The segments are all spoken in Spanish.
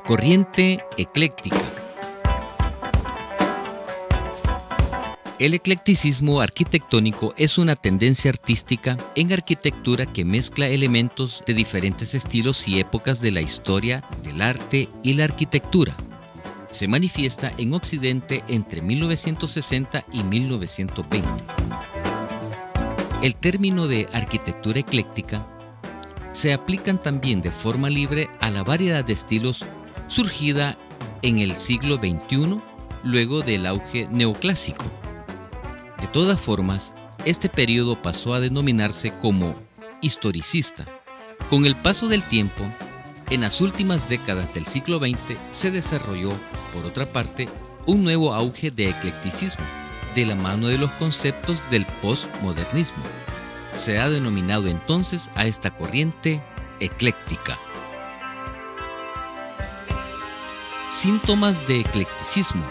Corriente ecléctica. El eclecticismo arquitectónico es una tendencia artística en arquitectura que mezcla elementos de diferentes estilos y épocas de la historia, del arte y la arquitectura. Se manifiesta en Occidente entre 1960 y 1920. El término de arquitectura ecléctica se aplican también de forma libre a la variedad de estilos surgida en el siglo XXI luego del auge neoclásico. De todas formas, este periodo pasó a denominarse como historicista. Con el paso del tiempo, en las últimas décadas del siglo XX se desarrolló, por otra parte, un nuevo auge de eclecticismo, de la mano de los conceptos del postmodernismo. Se ha denominado entonces a esta corriente ecléctica. Síntomas de eclecticismo.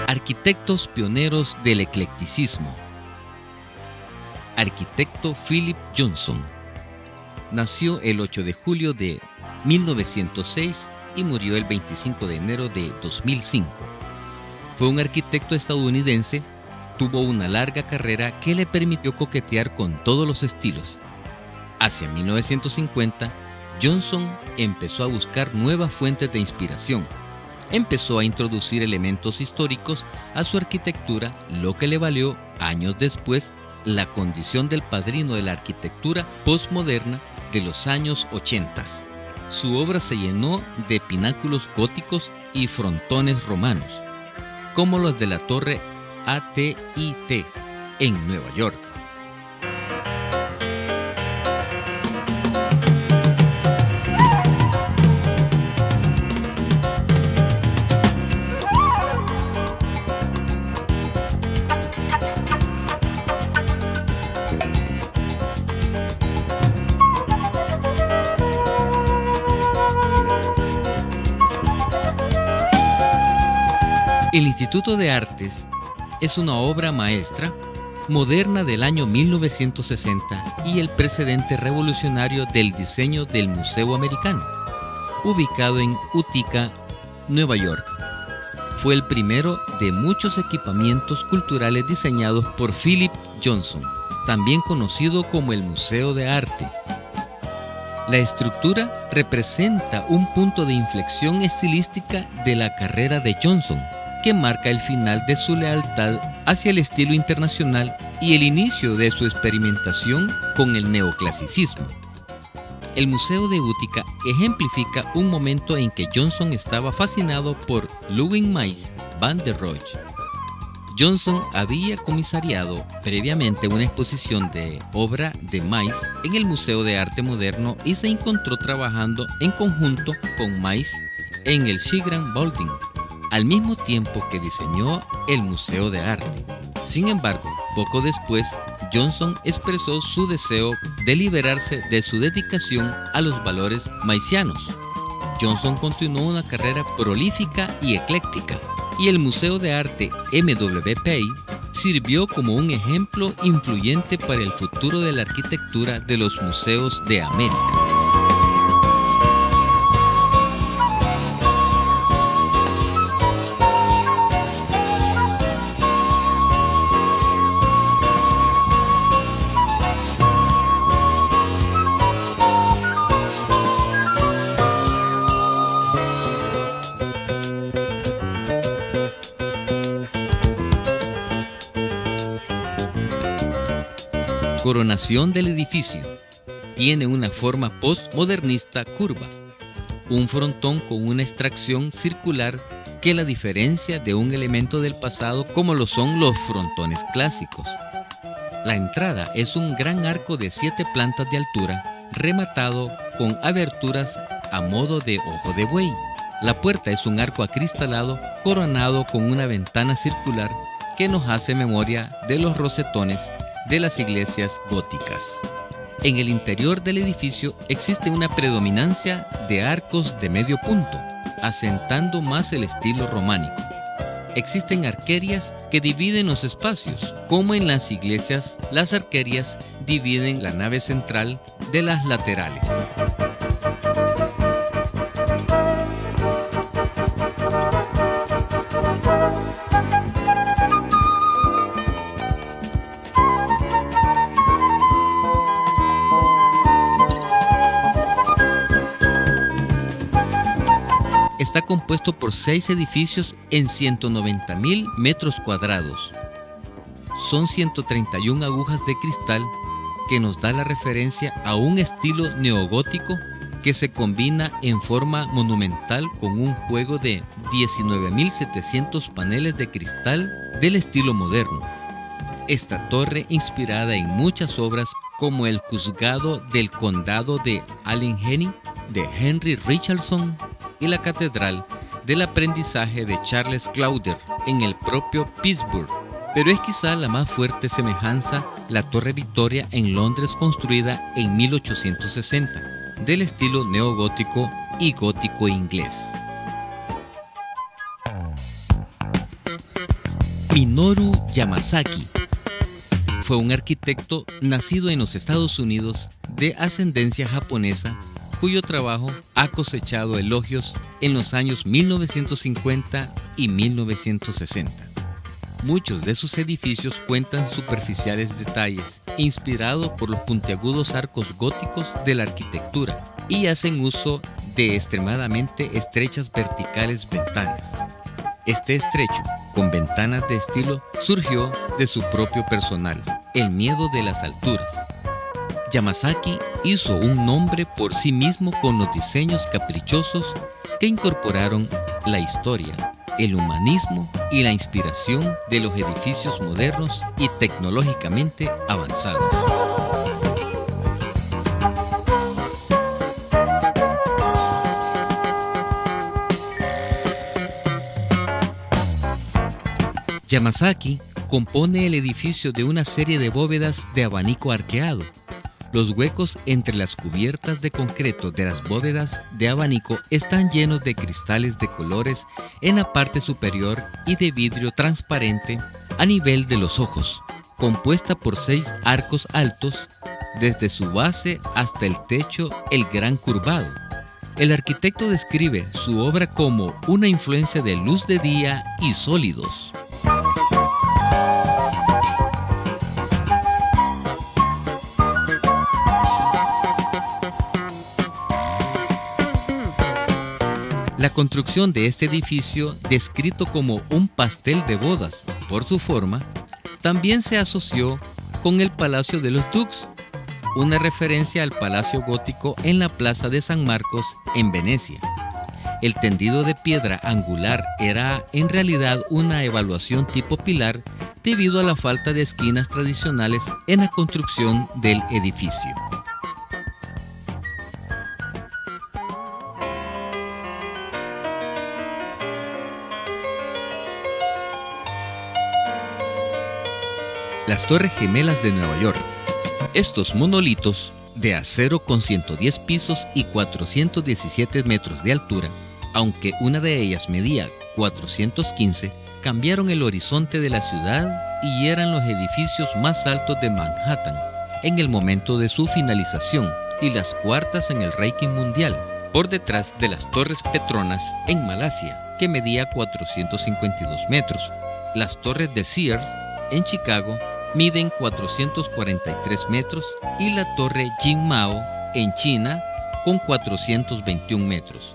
Arquitectos pioneros del eclecticismo. Arquitecto Philip Johnson. Nació el 8 de julio de 1906 y murió el 25 de enero de 2005. Fue un arquitecto estadounidense, tuvo una larga carrera que le permitió coquetear con todos los estilos. Hacia 1950, Johnson empezó a buscar nuevas fuentes de inspiración. Empezó a introducir elementos históricos a su arquitectura, lo que le valió, años después, la condición del padrino de la arquitectura postmoderna de los años 80. Su obra se llenó de pináculos góticos y frontones romanos, como los de la Torre AT&T en Nueva York. El Instituto de Artes es una obra maestra moderna del año 1960 y el precedente revolucionario del diseño del Museo Americano, ubicado en Utica, Nueva York. Fue el primero de muchos equipamientos culturales diseñados por Philip Johnson, también conocido como el Museo de Arte. La estructura representa un punto de inflexión estilística de la carrera de Johnson, que marca el final de su lealtad hacia el estilo internacional y el inicio de su experimentación con el neoclasicismo. El Museo de Utica ejemplifica un momento en que Johnson estaba fascinado por Ludwig Mies van der Rohe. Johnson había comisariado previamente una exposición de obra de Mies en el Museo de Arte Moderno y se encontró trabajando en conjunto con Mies en el Schigram Building, al mismo tiempo que diseñó el Museo de Arte. Sin embargo, poco después, Johnson expresó su deseo de liberarse de su dedicación a los valores maesianos. Johnson continuó una carrera prolífica y ecléctica, y el Museo de Arte MWPI sirvió como un ejemplo influyente para el futuro de la arquitectura de los museos de América. Coronación del edificio. Tiene una forma postmodernista curva, un frontón con una extracción circular que la diferencia de un elemento del pasado como lo son los frontones clásicos. La entrada es un gran arco de 7 plantas de altura, rematado con aberturas a modo de ojo de buey. La puerta es un arco acristalado coronado con una ventana circular que nos hace memoria de los rosetones de las iglesias góticas. En el interior del edificio existe una predominancia de arcos de medio punto, asentando más el estilo románico. Existen arquerías que dividen los espacios, como en las iglesias, las arquerías dividen la nave central de las laterales. Está compuesto por 6 edificios en 190.000 metros cuadrados. Son 131 agujas de cristal que nos da la referencia a un estilo neogótico que se combina en forma monumental con un juego de 19.700 paneles de cristal del estilo moderno. Esta torre, inspirada en muchas obras como el Juzgado del Condado de Allegheny de Henry Richardson y la Catedral del Aprendizaje de Charles Clauder en el propio Pittsburgh, pero es quizá la más fuerte semejanza la Torre Victoria en Londres, construida en 1860, del estilo neogótico y gótico inglés. Minoru Yamasaki fue un arquitecto nacido en los Estados Unidos de ascendencia japonesa, cuyo trabajo ha cosechado elogios en los años 1950 y 1960. Muchos de sus edificios cuentan superficiales detalles, inspirados por los puntiagudos arcos góticos de la arquitectura, y hacen uso de extremadamente estrechas verticales ventanas. Este estrecho, con ventanas de estilo, surgió de su propio personal, el miedo de las alturas. Yamasaki hizo un nombre por sí mismo con los diseños caprichosos que incorporaron la historia, el humanismo y la inspiración de los edificios modernos y tecnológicamente avanzados. Yamasaki compone el edificio de una serie de bóvedas de abanico arqueado. Los huecos entre las cubiertas de concreto de las bóvedas de abanico están llenos de cristales de colores en la parte superior y de vidrio transparente a nivel de los ojos, compuesta por 6 arcos altos, desde su base hasta el techo el gran curvado. El arquitecto describe su obra como una influencia de luz de día y sólidos. La construcción de este edificio, descrito como un pastel de bodas por su forma, también se asoció con el Palacio de los Dux, una referencia al palacio gótico en la Plaza de San Marcos en Venecia. El tendido de piedra angular era en realidad una evaluación tipo pilar debido a la falta de esquinas tradicionales en la construcción del edificio. Las Torres Gemelas de Nueva York. Estos monolitos de acero con 110 pisos y 417 metros de altura, aunque una de ellas medía 415, cambiaron el horizonte de la ciudad y eran los edificios más altos de Manhattan en el momento de su finalización y las cuartas en el ranking mundial, por detrás de las Torres Petronas en Malasia, que medía 452 metros. Las torres de Sears en Chicago miden 443 metros y la Torre Jingmao en China con 421 metros.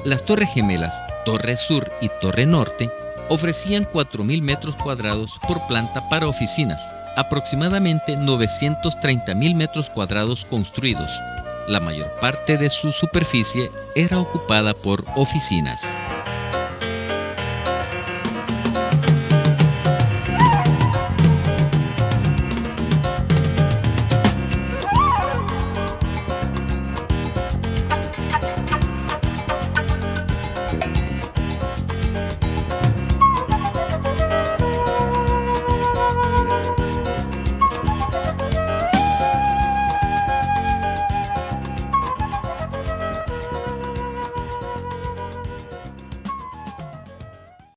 Las Torres Gemelas, Torre Sur y Torre Norte, ofrecían 4.000 metros cuadrados por planta para oficinas, aproximadamente 930.000 metros cuadrados construidos. La mayor parte de su superficie era ocupada por oficinas.